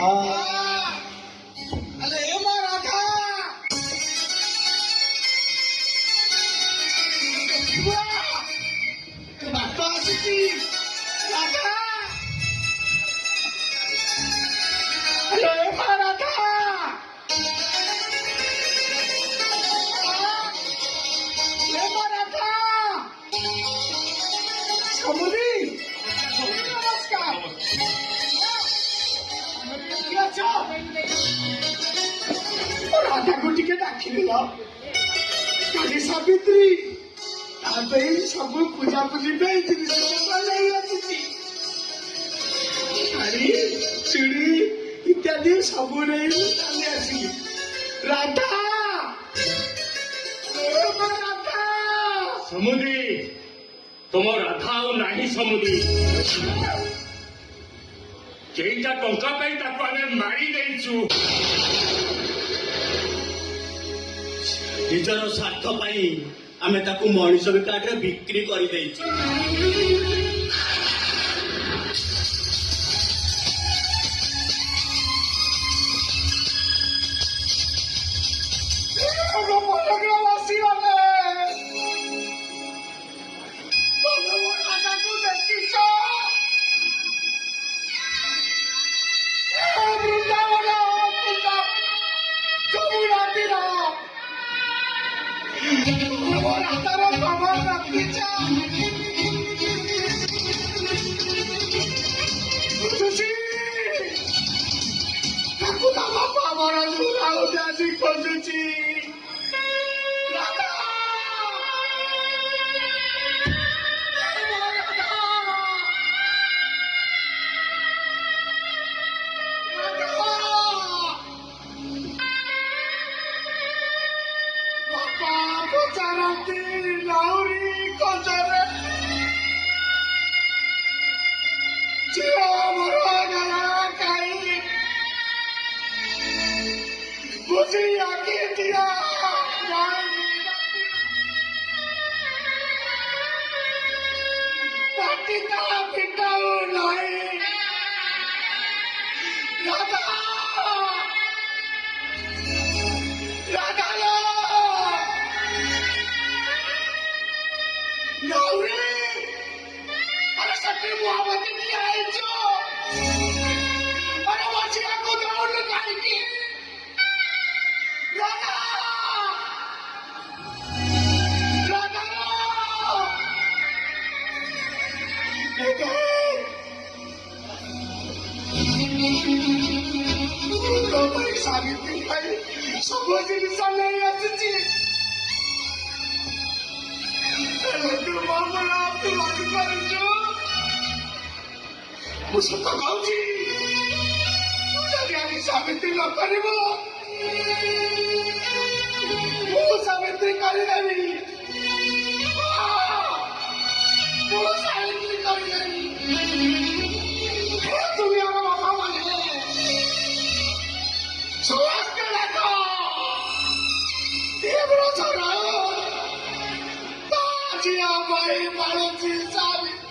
अरे मो राधा बात आसी राधा अरे मो राधा समुदी नमस्कार राधा को टिके डाकिल काली सावित्री सब पूजा पूजी शाढ़ी चूड़ी इत्यादि सब नहीं आसिली राधा राधा समुदी तुम राधा नहीं समुदी जेटा टंका आमे मारी देचु निजर स्वार्थ आमे ताकू मनीष विकाटे बिक्री कर देइछु सावित्री सब जिन नहीं आसी सत कहूँ सावित्री न कर सावित्री करदेवी सावित्री करदेवी दुनिया बाबा माने सुहास देखो भाई मालूची सावित्री